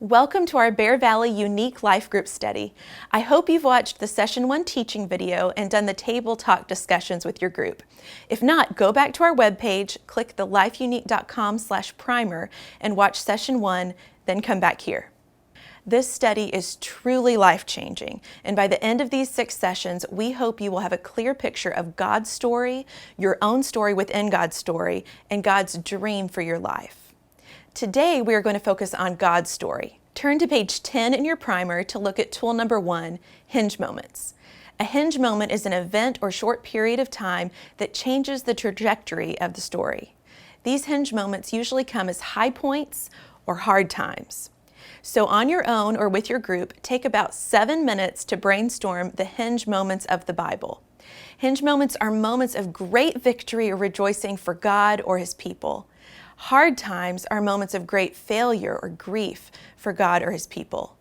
Welcome to our Bear Valley Younique LifeGroup study. I hope you've watched the Session 1 teaching video and done the table talk discussions with your group. If not, go back to our webpage, click the lifeunique.com/primer and watch Session 1, then come back here. This study is truly life-changing, and by the end of these 6 sessions, we hope you will have a clear picture of God's story, your own story within God's story, and God's dream for your life. Today, we are going to focus on God's story. Turn to page 10 in your primer to look at tool number 1, Hinge Moments. A hinge moment is an event or short period of time that changes the trajectory of the story. These hinge moments usually come as high points or hard times. So on your own or with your group, take about 7 minutes to brainstorm the hinge moments of the Bible. Hinge moments are moments of great victory or rejoicing for God or His people. Hard times are moments of great failure or grief for God or His people.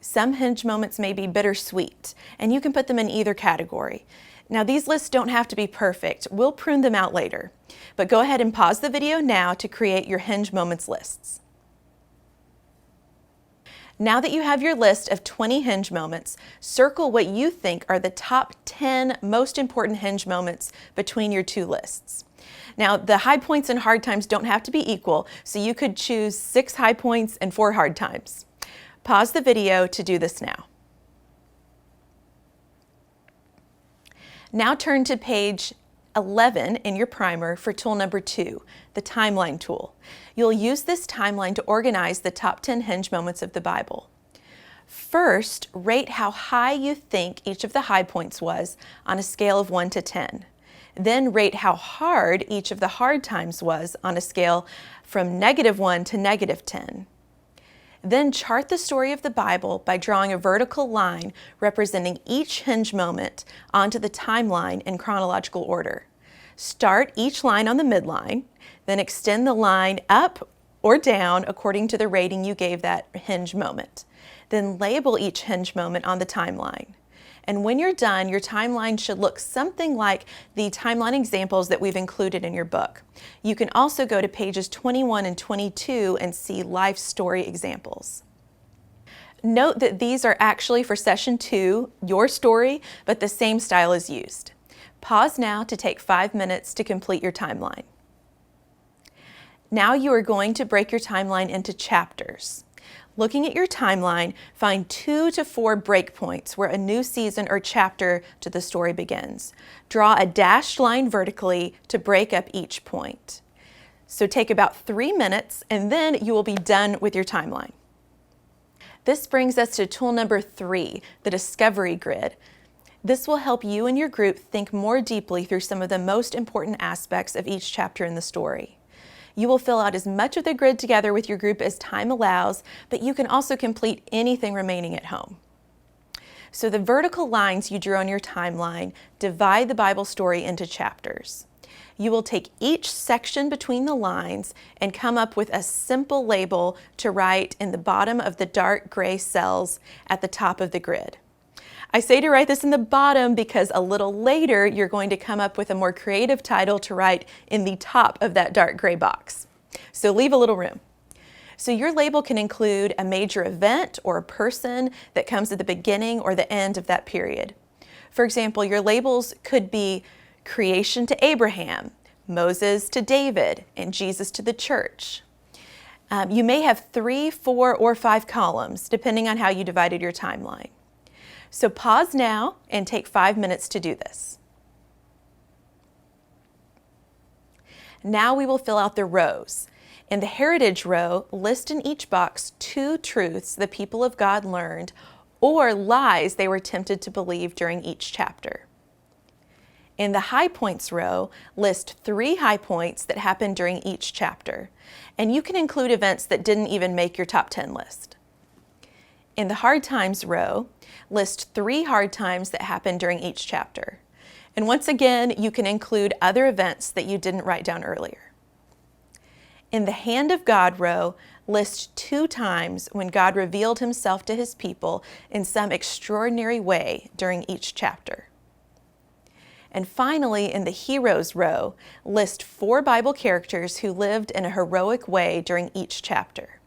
Some hinge moments may be bittersweet, and you can put them in either category. Now, these lists don't have to be perfect. We'll prune them out later. But go ahead and pause the video now to create your hinge moments lists. Now that you have your list of 20 hinge moments, circle what you think are the top 10 most important hinge moments between your two lists. Now, the high points and hard times don't have to be equal, so you could choose 6 high points and 4 hard times. Pause the video to do this now. Now turn to page 11 in your primer for tool number 2, the timeline tool. You'll use this timeline to organize the top 10 hinge moments of the Bible. First, rate how high you think each of the high points was on a scale of 1 to 10. Then rate how hard each of the hard times was on a scale from -1 to -10. Then chart the story of the Bible by drawing a vertical line representing each hinge moment onto the timeline in chronological order. Start each line on the midline, then extend the line up or down according to the rating you gave that hinge moment. Then label each hinge moment on the timeline. And when you're done, your timeline should look something like the timeline examples that we've included in your book. You can also go to pages 21 and 22 and see life story examples. Note that these are actually for session 2, your story, but the same style is used. Pause now to take 5 minutes to complete your timeline. Now you are going to break your timeline into chapters. Looking at your timeline, find 2 to 4 breakpoints where a new season or chapter to the story begins. Draw a dashed line vertically to break up each point. So take about 3 minutes and then you will be done with your timeline. This brings us to tool number 3, the discovery grid. This will help you and your group think more deeply through some of the most important aspects of each chapter in the story. You will fill out as much of the grid together with your group as time allows, but you can also complete anything remaining at home. So the vertical lines you drew on your timeline divide the Bible story into chapters. You will take each section between the lines and come up with a simple label to write in the bottom of the dark gray cells at the top of the grid. I say to write this in the bottom because a little later you're going to come up with a more creative title to write in the top of that dark gray box. So leave a little room. So your label can include a major event or a person that comes at the beginning or the end of that period. For example, your labels could be creation to Abraham, Moses to David, and Jesus to the church. You may have 3, 4, or 5 columns, depending on how you divided your timeline. So pause now and take 5 minutes to do this. Now we will fill out the rows. In the heritage row, list in each box 2 truths the people of God learned or lies they were tempted to believe during each chapter. In the high points row, list 3 high points that happened during each chapter, and you can include events that didn't even make your top 10 list. In the hard times row, list 3 hard times that happened during each chapter. And once again, you can include other events that you didn't write down earlier. In the hand of God row, list 2 times when God revealed Himself to His people in some extraordinary way during each chapter. And finally, in the heroes row, list 4 Bible characters who lived in a heroic way during each chapter.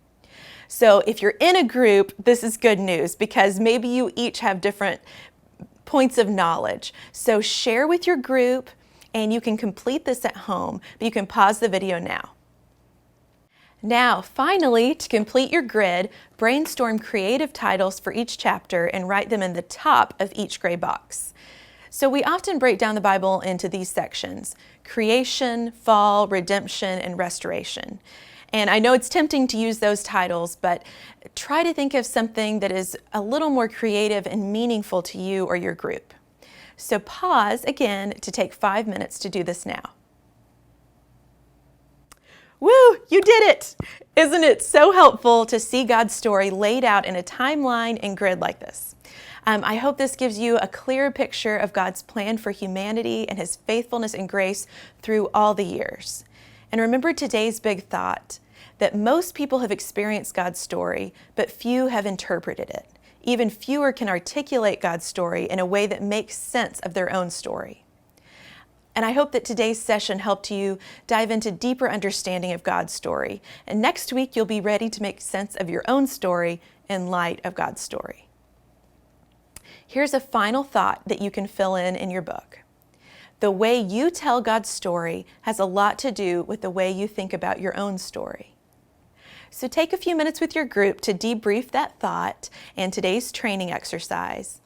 So if you're in a group, this is good news because maybe you each have different points of knowledge. So share with your group and you can complete this at home, but you can pause the video now. Now, finally, to complete your grid, brainstorm creative titles for each chapter and write them in the top of each gray box. So we often break down the Bible into these sections: creation, fall, redemption, and restoration. And I know it's tempting to use those titles, but try to think of something that is a little more creative and meaningful to you or your group. So pause again to take 5 minutes to do this now. Woo, you did it! Isn't it so helpful to see God's story laid out in a timeline and grid like this? I hope this gives you a clearer picture of God's plan for humanity and His faithfulness and grace through all the years. And remember today's big thought, that most people have experienced God's story, but few have interpreted it. Even fewer can articulate God's story in a way that makes sense of their own story. And I hope that today's session helped you dive into deeper understanding of God's story. And next week, you'll be ready to make sense of your own story in light of God's story. Here's a final thought that you can fill in your book. The way you tell God's story has a lot to do with the way you think about your own story. So take a few minutes with your group to debrief that thought and today's training exercise.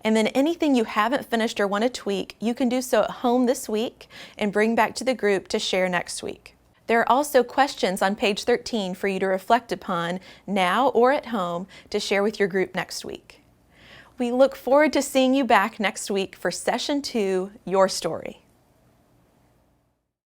And then anything you haven't finished or want to tweak, you can do so at home this week and bring back to the group to share next week. There are also questions on page 13 for you to reflect upon now or at home to share with your group next week. We look forward to seeing you back next week for Session 2, Your Story.